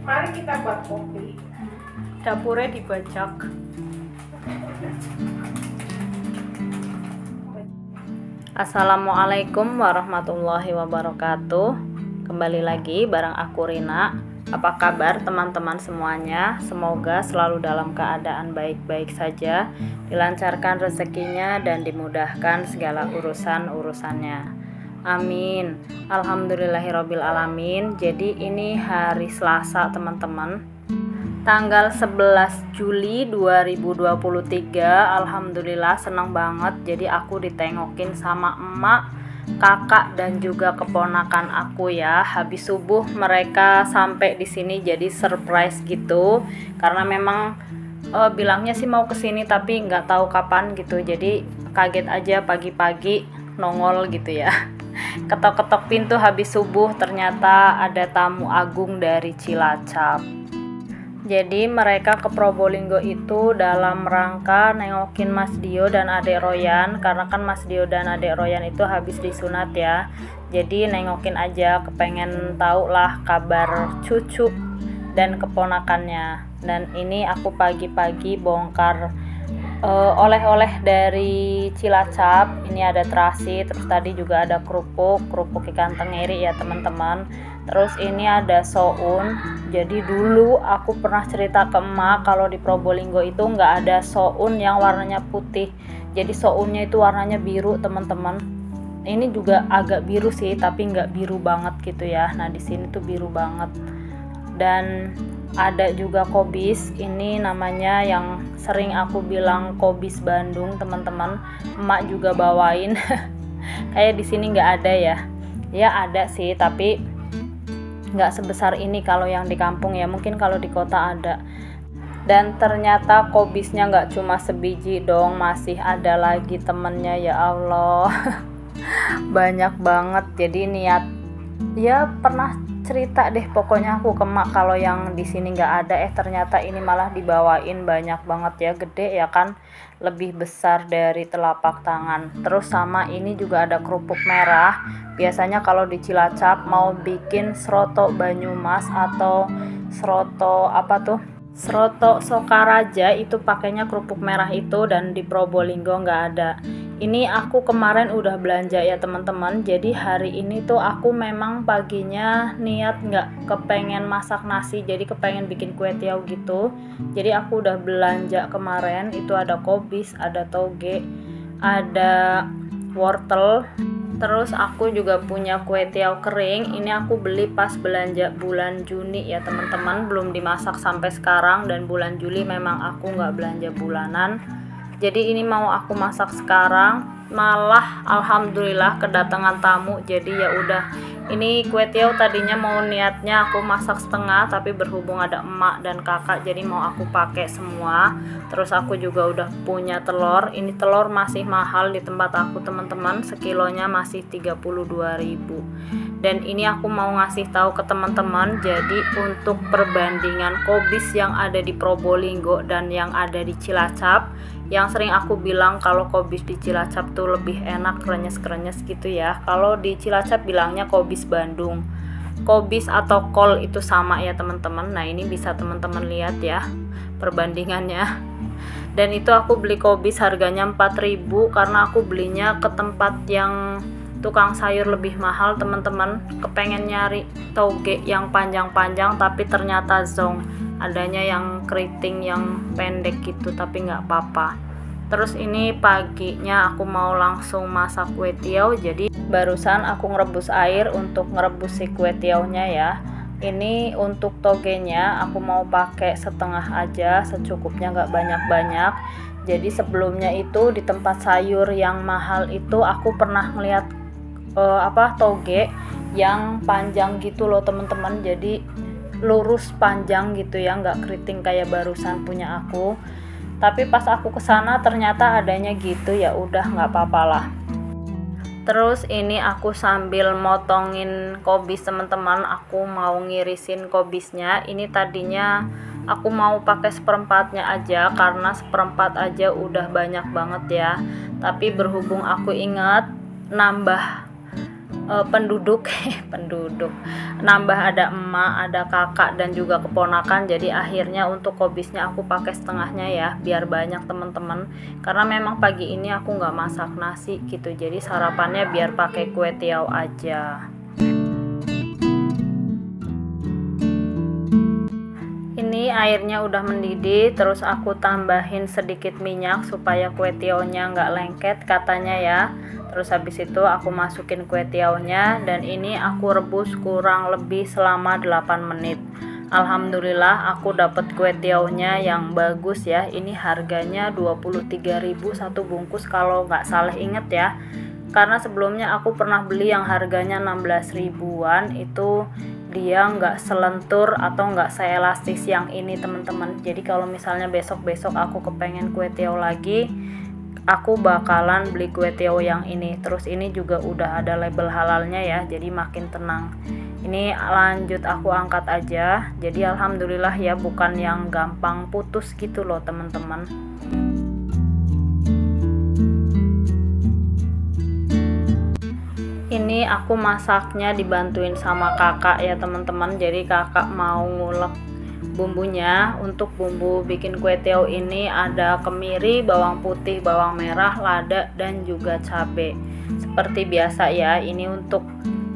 Mari kita buat kopi. Dapurnya dibajak. Assalamualaikum warahmatullahi wabarakatuh. Kembali lagi bareng aku Rina. Apa kabar teman-teman semuanya? Semoga selalu dalam keadaan baik-baik saja, dilancarkan rezekinya dan dimudahkan segala urusan-urusannya. Amin. Alhamdulillahirabbil alamin. Jadi ini hari Selasa teman-teman, tanggal 11 Juli 2023. Alhamdulillah senang banget. Jadi aku ditengokin sama emak, kakak dan juga keponakan aku ya. Habis subuh mereka sampai di sini, jadi surprise gitu. Karena memang bilangnya sih mau kesini tapi nggak tahu kapan gitu. Jadi kaget aja pagi-pagi nongol gitu ya. Ketok-ketok pintu habis subuh, ternyata ada tamu agung dari Cilacap. Jadi mereka ke Probolinggo itu dalam rangka nengokin Mas Dio dan Adek Royan, karena kan Mas Dio dan Adek Royan itu habis disunat ya. Jadi nengokin aja, kepengen tahu lah kabar cucu dan keponakannya. Dan ini aku pagi-pagi bongkar oleh-oleh dari Cilacap. Ini ada terasi, terus tadi juga ada kerupuk ikan tenggiri ya teman-teman. Terus ini ada soun. Jadi dulu aku pernah cerita ke emak kalau di Probolinggo itu nggak ada soun yang warnanya putih. Jadi sounnya itu warnanya biru teman-teman. Ini juga agak biru sih, tapi nggak biru banget gitu ya. Nah di sini tuh biru banget. Dan ada juga kobis, ini namanya yang sering aku bilang kobis Bandung teman-teman. Emak juga bawain. Kayak di sini nggak ada ya. Ya ada sih, tapi nggak sebesar ini kalau yang di kampung ya. Mungkin kalau di kota ada. Dan ternyata kobisnya nggak cuma sebiji dong, masih ada lagi temennya ya Allah. Banyak banget. Jadi niat ya, pernah cerita deh pokoknya aku ke emak kalau yang di sini nggak ada, ternyata ini malah dibawain banyak banget ya, gede ya kan, lebih besar dari telapak tangan. Terus sama ini juga ada kerupuk merah. Biasanya kalau di Cilacap mau bikin seroto Banyumas atau seroto seroto Sokaraja itu pakainya kerupuk merah itu, dan di Probolinggo nggak ada. Ini aku kemarin udah belanja ya teman-teman. Jadi hari ini tuh aku memang paginya niat nggak kepengen masak nasi, jadi kepengen bikin kue tiaw gitu. Jadi aku udah belanja kemarin. Itu ada kobis, ada toge, ada wortel. Terus aku juga punya kue tiaw kering. Ini aku beli pas belanja bulan Juni ya teman-teman, belum dimasak sampai sekarang. Dan bulan Juli memang aku nggak belanja bulanan. Jadi ini mau aku masak sekarang, malah alhamdulillah kedatangan tamu. Jadi ya udah, ini kue tiaw tadinya mau niatnya aku masak setengah, tapi berhubung ada emak dan kakak jadi mau aku pakai semua. Terus aku juga udah punya telur. Ini telur masih mahal di tempat aku teman-teman, sekilonya masih 32.000. Dan ini aku mau ngasih tahu ke teman-teman, jadi untuk perbandingan kobis yang ada di Probolinggo dan yang ada di Cilacap, yang sering aku bilang kalau kobis di Cilacap tuh lebih enak, krenyes-krenyes gitu ya. Kalau di Cilacap bilangnya kobis Bandung. Kobis atau kol itu sama ya teman-teman. Nah ini bisa teman-teman lihat ya perbandingannya. Dan itu aku beli kobis harganya 4.000 karena aku belinya ke tempat yang tukang sayur lebih mahal teman-teman. Kepengen nyari toge yang panjang-panjang tapi ternyata zong, adanya yang keriting yang pendek gitu, tapi nggak apa-apa. Terus ini paginya aku mau langsung masak kue tiaw. Jadi barusan aku ngerebus air untuk ngerebus si kue tiawnya ya. Ini untuk togenya aku mau pakai setengah aja, secukupnya, nggak banyak-banyak. Jadi sebelumnya itu di tempat sayur yang mahal itu aku pernah ngeliat toge yang panjang gitu loh teman-teman. Jadi lurus panjang gitu ya, nggak keriting kayak barusan punya aku. Tapi pas aku kesana ternyata adanya gitu, ya udah nggak apa-apa lah. Terus ini aku sambil motongin kobis teman-teman, aku mau ngirisin kobisnya. Ini tadinya aku mau pakai seperempatnya aja karena seperempat aja udah banyak banget ya. Tapi berhubung aku ingat nambah penduduk penduduk, nambah ada emak, ada kakak dan juga keponakan. Jadi akhirnya untuk kubisnya aku pakai setengahnya ya, biar banyak teman-teman, karena memang pagi ini aku nggak masak nasi gitu, jadi sarapannya biar pakai kue tiaw aja. Ini airnya udah mendidih, terus aku tambahin sedikit minyak supaya kue tiawnya nggak lengket katanya ya. Terus habis itu aku masukin kue tiawnya, dan ini aku rebus kurang lebih selama 8 menit. Alhamdulillah aku dapat kue tiawnya yang bagus ya. Ini harganya 23.000 satu bungkus kalau nggak salah inget ya. Karena sebelumnya aku pernah beli yang harganya 16 ribuan, itu dia nggak selentur atau nggak seelastis yang ini teman-teman. Jadi kalau misalnya besok-besok aku kepengen kue tiaw lagi, aku bakalan beli kue tiaw yang ini. Terus ini juga udah ada label halalnya ya, jadi makin tenang. Ini lanjut aku angkat aja. Jadi alhamdulillah ya, bukan yang gampang putus gitu loh teman-teman. Ini aku masaknya dibantuin sama kakak ya teman-teman. Jadi kakak mau ngulek bumbunya. Untuk bumbu bikin kue tiaw ini ada kemiri, bawang putih, bawang merah, lada, dan juga cabai. Seperti biasa ya, ini untuk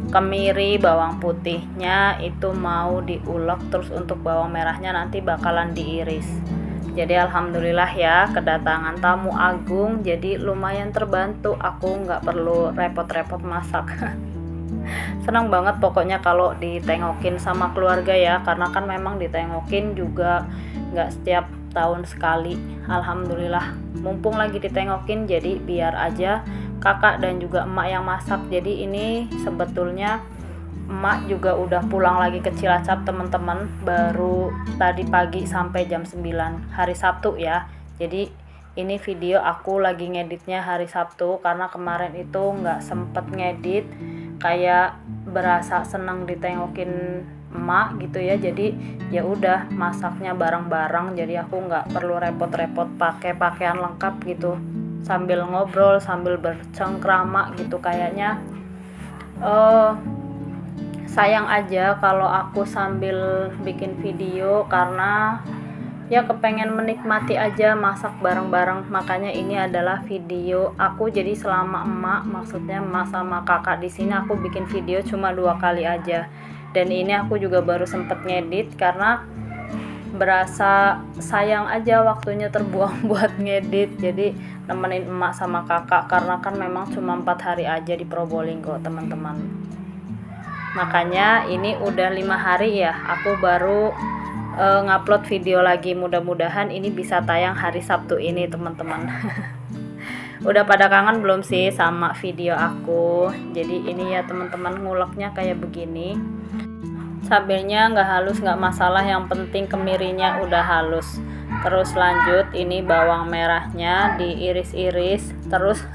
kemiri, bawang putihnya itu mau diulek, terus untuk bawang merahnya nanti bakalan diiris. Jadi alhamdulillah ya, kedatangan tamu agung, jadi lumayan terbantu, aku nggak perlu repot-repot masak. Senang banget pokoknya kalau ditengokin sama keluarga ya, karena kan memang ditengokin juga nggak setiap tahun sekali. Alhamdulillah mumpung lagi ditengokin, jadi biar aja kakak dan juga emak yang masak. Jadi ini sebetulnya emak juga udah pulang lagi ke Cilacap teman-teman, baru tadi pagi sampai jam 9 hari Sabtu ya. Jadi ini video aku lagi ngeditnya hari Sabtu, karena kemarin itu nggak sempet ngedit, kayak berasa seneng ditengokin emak gitu ya. Jadi ya udah masaknya bareng-bareng, jadi aku nggak perlu repot-repot pakai pakaian lengkap gitu, sambil ngobrol sambil bercengkrama gitu. Kayaknya sayang aja kalau aku sambil bikin video, karena ya kepengen menikmati aja masak bareng-bareng. Makanya ini adalah video aku. Jadi selama emak, maksudnya emak sama kakak di sini, aku bikin video cuma 2 kali aja. Dan ini aku juga baru sempet ngedit, karena berasa sayang aja waktunya terbuang buat ngedit. Jadi nemenin emak sama kakak, karena kan memang cuma 4 hari aja di Probolinggo teman-teman. Makanya ini udah 5 hari ya aku baru ngupload video lagi. Mudah-mudahan ini bisa tayang hari Sabtu ini teman-teman. Udah pada kangen belum sih sama video aku? Jadi ini ya teman-teman, nguleknya kayak begini. Cabenya nggak halus nggak masalah, yang penting kemirinya udah halus. Terus lanjut, ini bawang merahnya diiris-iris. Terus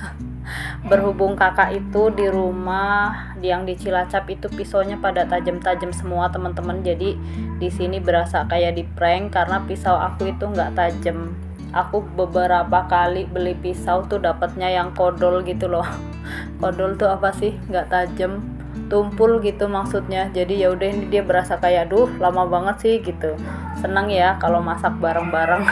berhubung kakak itu di rumah yang di Cilacap itu pisaunya pada tajam-tajam semua teman-teman. Jadi di sini berasa kayak di prank, karena pisau aku itu nggak tajam. Aku beberapa kali beli pisau tuh dapatnya yang kodol gitu loh. Kodol tuh apa sih? Nggak tajam, tumpul gitu maksudnya. Jadi ya udah, ini dia berasa kayak duh lama banget sih gitu. Seneng ya kalau masak bareng-bareng.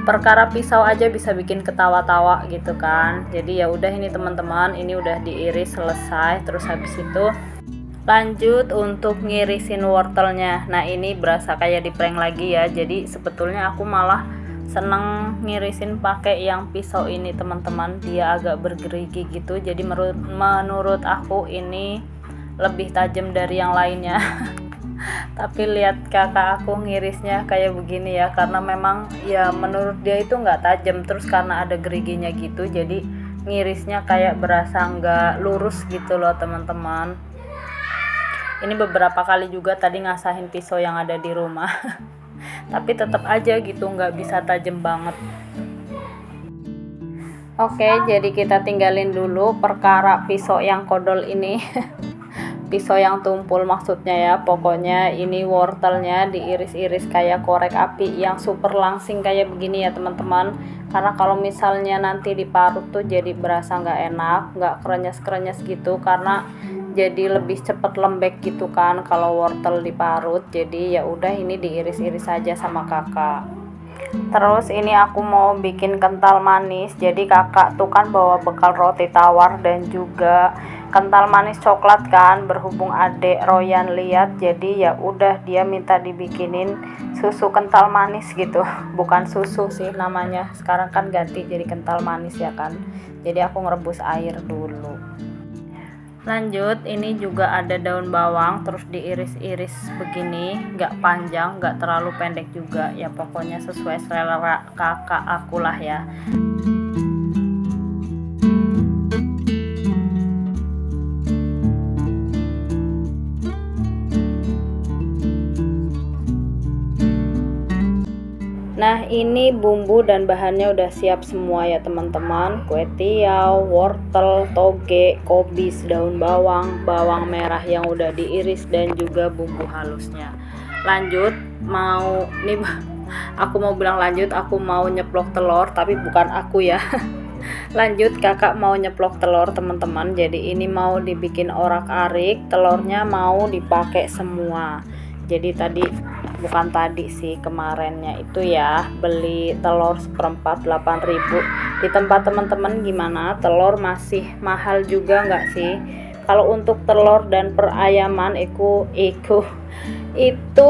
Perkara pisau aja bisa bikin ketawa-tawa gitu kan. Jadi ya udah, ini teman-teman, ini udah diiris selesai. Terus habis itu lanjut untuk ngirisin wortelnya. Nah ini berasa kayak di prank lagi ya. Jadi sebetulnya aku malah seneng ngirisin pakai yang pisau ini teman-teman. Dia agak bergerigi gitu. Jadi menurut aku ini lebih tajam dari yang lainnya. Tapi lihat kakak aku ngirisnya kayak begini ya, karena memang ya menurut dia itu nggak tajam. Terus karena ada geriginya gitu, jadi ngirisnya kayak berasa nggak lurus gitu loh teman-teman. Ini beberapa kali juga tadi ngasahin pisau yang ada di rumah. Tapi tetap aja gitu nggak bisa tajam banget. Oke, jadi kita tinggalin dulu perkara pisau yang kodol ini. pisau yang tumpul maksudnya ya. Pokoknya ini wortelnya diiris-iris kayak korek api yang super langsing kayak begini ya teman-teman. Karena kalau misalnya nanti diparut tuh jadi berasa nggak enak, nggak krenyes-krenyes gitu, karena jadi lebih cepet lembek gitu kan kalau wortel diparut. Jadi ya udah ini diiris-iris saja sama kakak. Terus ini aku mau bikin kental manis. Jadi kakak tuh kan bawa bekal roti tawar dan juga kental manis coklat kan, berhubung adek Royan lihat, jadi ya udah dia minta dibikinin susu kental manis gitu. Bukan susu sih namanya, sekarang kan ganti jadi kental manis ya kan. Jadi aku ngerebus air dulu. Lanjut, ini juga ada daun bawang, terus diiris-iris begini, nggak panjang, nggak terlalu pendek juga ya, pokoknya sesuai selera kakak akulah ya. Nah, ini bumbu dan bahannya udah siap semua ya teman-teman. Kue tiaw, wortel, toge, kobis, daun bawang, bawang merah yang udah diiris, dan juga bumbu halusnya. Lanjut, aku mau bilang lanjut, aku mau nyeplok telur, tapi bukan aku ya. Lanjut, kakak mau nyeplok telur teman-teman. Jadi ini mau dibikin orak-arik, telurnya mau dipakai semua. Jadi bukan tadi sih, kemarinnya itu ya beli telur seperempat 8.000. Di tempat teman-teman gimana, telur masih mahal juga nggak sih? Kalau untuk telur dan perayaman itu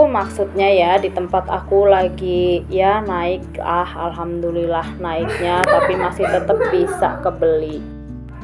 maksudnya ya, di tempat aku lagi ya naik, alhamdulillah naiknya, tapi masih tetap bisa kebeli.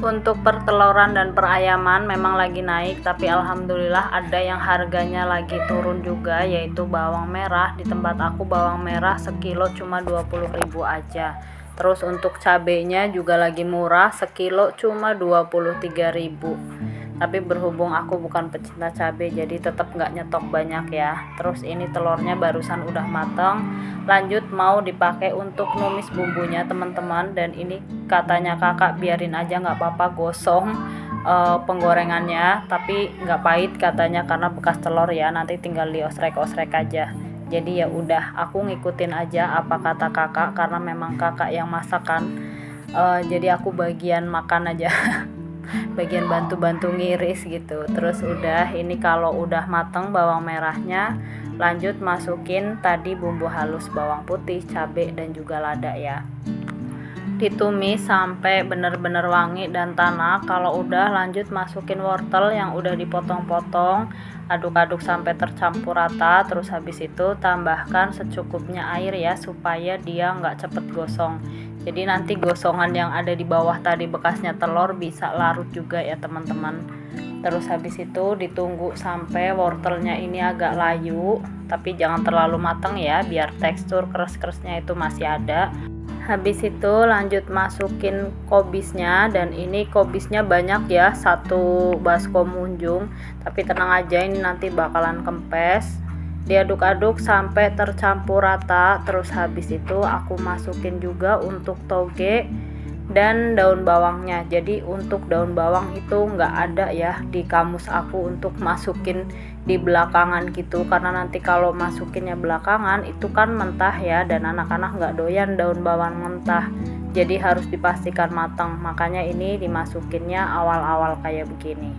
Untuk perteloran dan perayaman memang lagi naik, tapi alhamdulillah ada yang harganya lagi turun juga, yaitu bawang merah. Di tempat aku bawang merah sekilo cuma 20.000 aja. Terus untuk cabenya juga lagi murah, sekilo cuma 23.000. Tapi berhubung aku bukan pecinta cabai, jadi tetap nggak nyetok banyak ya. Terus ini telurnya barusan udah matang. Lanjut, mau dipakai untuk numis bumbunya teman-teman. Dan ini katanya kakak biarin aja, nggak apa-apa gosong penggorengannya, tapi nggak pahit katanya karena bekas telur ya, nanti tinggal diosrek-osrek aja. Jadi ya udah, aku ngikutin aja apa kata kakak karena memang kakak yang masakan. Jadi aku bagian makan aja. Bagian bantu-bantu ngiris gitu. Terus udah, ini kalau udah mateng bawang merahnya, lanjut masukin tadi bumbu halus, bawang putih, cabai, dan juga lada ya. Ditumis sampai bener-bener wangi dan tanah. Kalau udah, lanjut masukin wortel yang udah dipotong-potong, aduk-aduk sampai tercampur rata. Terus habis itu tambahkan secukupnya air ya, supaya dia nggak cepet gosong. Jadi nanti gosongan yang ada di bawah tadi bekasnya telur bisa larut juga ya teman-teman. Terus habis itu ditunggu sampai wortelnya ini agak layu, tapi jangan terlalu matang ya, biar tekstur keras-kerasnya itu masih ada. Habis itu lanjut masukin kobisnya, dan ini kobisnya banyak ya, 1 baskom munjung, tapi tenang aja, ini nanti bakalan kempes. Diaduk-aduk sampai tercampur rata. Terus habis itu aku masukin juga untuk toge dan daun bawangnya. Jadi untuk daun bawang itu nggak ada ya di kamus aku untuk masukin di belakangan gitu, karena nanti kalau masukinnya belakangan itu kan mentah ya, dan anak-anak nggak doyan daun bawang mentah, jadi harus dipastikan matang. Makanya ini dimasukinnya awal-awal kayak begini.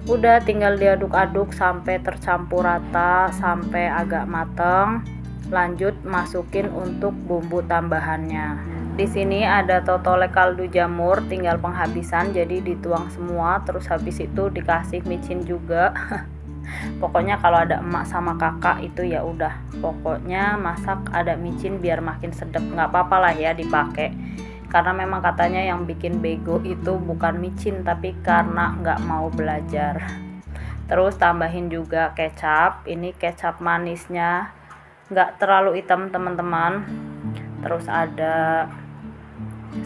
Udah tinggal diaduk-aduk sampai tercampur rata, sampai agak matang. Lanjut masukin untuk bumbu tambahannya. Di sini ada totole kaldu jamur, tinggal penghabisan, jadi dituang semua. Terus habis itu dikasih micin juga. Pokoknya kalau ada emak sama kakak itu ya udah, pokoknya masak ada micin biar makin sedap. Nggak apa-apa lah ya dipakai, karena memang katanya yang bikin bego itu bukan micin, tapi karena nggak mau belajar. Terus tambahin juga kecap. Ini kecap manisnya nggak terlalu hitam teman-teman. Terus ada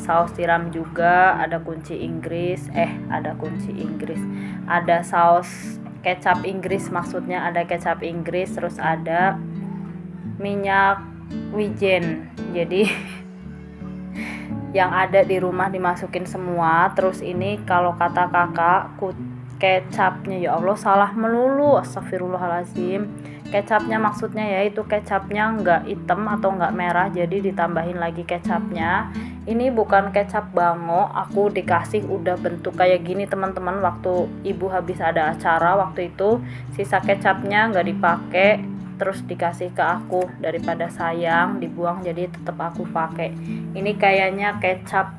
saus tiram juga, ada kunci Inggris, ada saus kecap Inggris, maksudnya ada kecap Inggris. Terus ada minyak wijen, jadi yang ada di rumah dimasukin semua. Terus ini kalau kata kakak kecapnya. Ya Allah, salah melulu, astagfirullahaladzim. Kecapnya maksudnya ya, itu kecapnya nggak hitam atau nggak merah, jadi ditambahin lagi kecapnya. Ini bukan kecap bango, aku dikasih udah bentuk kayak gini teman-teman. Waktu ibu habis ada acara waktu itu, sisa kecapnya nggak dipakai, terus dikasih ke aku, daripada sayang dibuang, jadi tetap aku pakai. Ini kayaknya kecap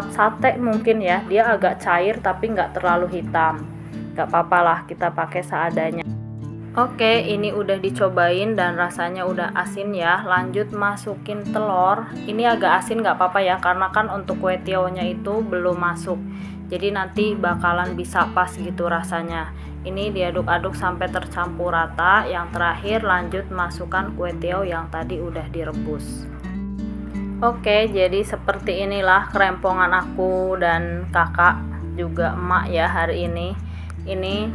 sate mungkin ya, dia agak cair tapi nggak terlalu hitam. Nggak apa-apa lah, kita pakai seadanya. Oke, ini udah dicobain dan rasanya udah asin ya. Lanjut masukin telur. Ini agak asin nggak apa-apa ya, karena kan untuk kue tionya itu belum masuk. Jadi nanti bakalan bisa pas gitu rasanya. Ini diaduk-aduk sampai tercampur rata. Yang terakhir lanjut masukkan kue tio yang tadi udah direbus. Oke, jadi seperti inilah kerempongan aku dan kakak juga emak ya hari ini. Ini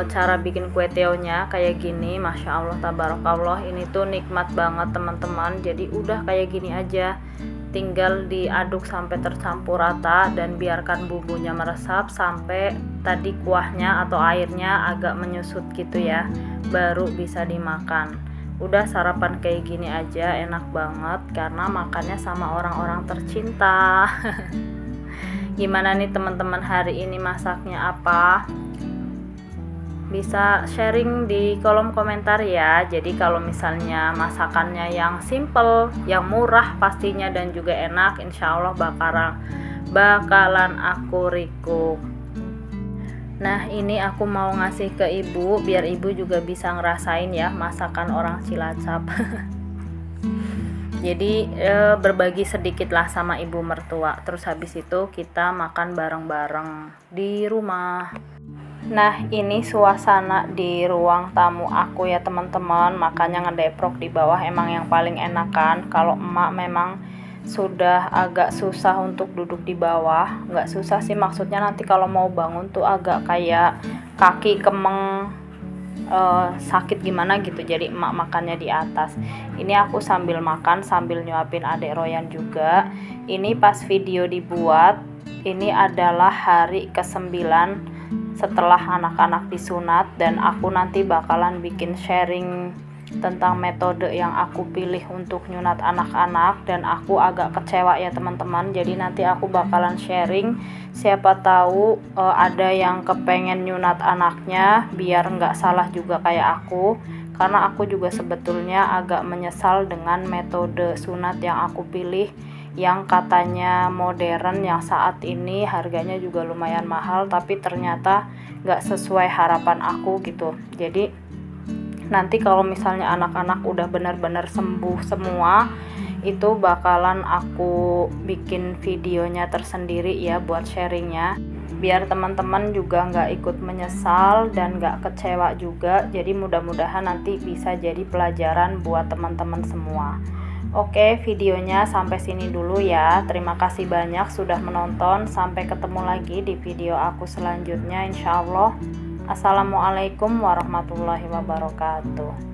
cara bikin kue tionya kayak gini, masya Allah tabarakallah. Ini tuh nikmat banget teman-teman. Jadi udah kayak gini aja, tinggal diaduk sampai tercampur rata dan biarkan bumbunya meresap sampai tadi kuahnya atau airnya agak menyusut gitu ya, baru bisa dimakan. Udah sarapan kayak gini aja enak banget karena makannya sama orang-orang tercinta. Gimana nih teman-teman, hari ini masaknya apa? Bisa sharing di kolom komentar ya. Jadi kalau misalnya masakannya yang simple, yang murah pastinya dan juga enak, insya Allah bakalan aku recook. Nah, ini aku mau ngasih ke ibu biar ibu juga bisa ngerasain ya masakan orang Cilacap. Jadi berbagi sedikit lah sama ibu mertua. Terus habis itu kita makan bareng-bareng di rumah. Nah, ini suasana di ruang tamu aku ya teman-teman. Makanya ngedeprok di bawah emang yang paling enakan. Kalau emak memang sudah agak susah untuk duduk di bawah. Nggak susah sih, maksudnya nanti kalau mau bangun tuh agak kayak kaki kemeng, sakit gimana gitu. Jadi emak makannya di atas. Ini aku sambil makan sambil nyuapin adek Royan juga. Ini pas video dibuat, ini adalah hari ke-9 setelah anak-anak disunat, dan aku nanti bakalan bikin sharing tentang metode yang aku pilih untuk nyunat anak-anak, dan aku agak kecewa ya teman-teman. Jadi nanti aku bakalan sharing, siapa tahu ada yang kepengen nyunat anaknya biar nggak salah juga kayak aku, karena aku juga sebetulnya agak menyesal dengan metode sunat yang aku pilih, yang katanya modern, yang saat ini harganya juga lumayan mahal, tapi ternyata nggak sesuai harapan aku gitu. Jadi nanti kalau misalnya anak-anak udah benar-benar sembuh semua, itu bakalan aku bikin videonya tersendiri ya buat sharingnya, biar teman-teman juga nggak ikut menyesal dan nggak kecewa juga. Jadi mudah-mudahan nanti bisa jadi pelajaran buat teman-teman semua. Oke, videonya sampai sini dulu ya. Terima kasih banyak sudah menonton. Sampai ketemu lagi di video aku selanjutnya insya Allah. Assalamualaikum warahmatullahi wabarakatuh.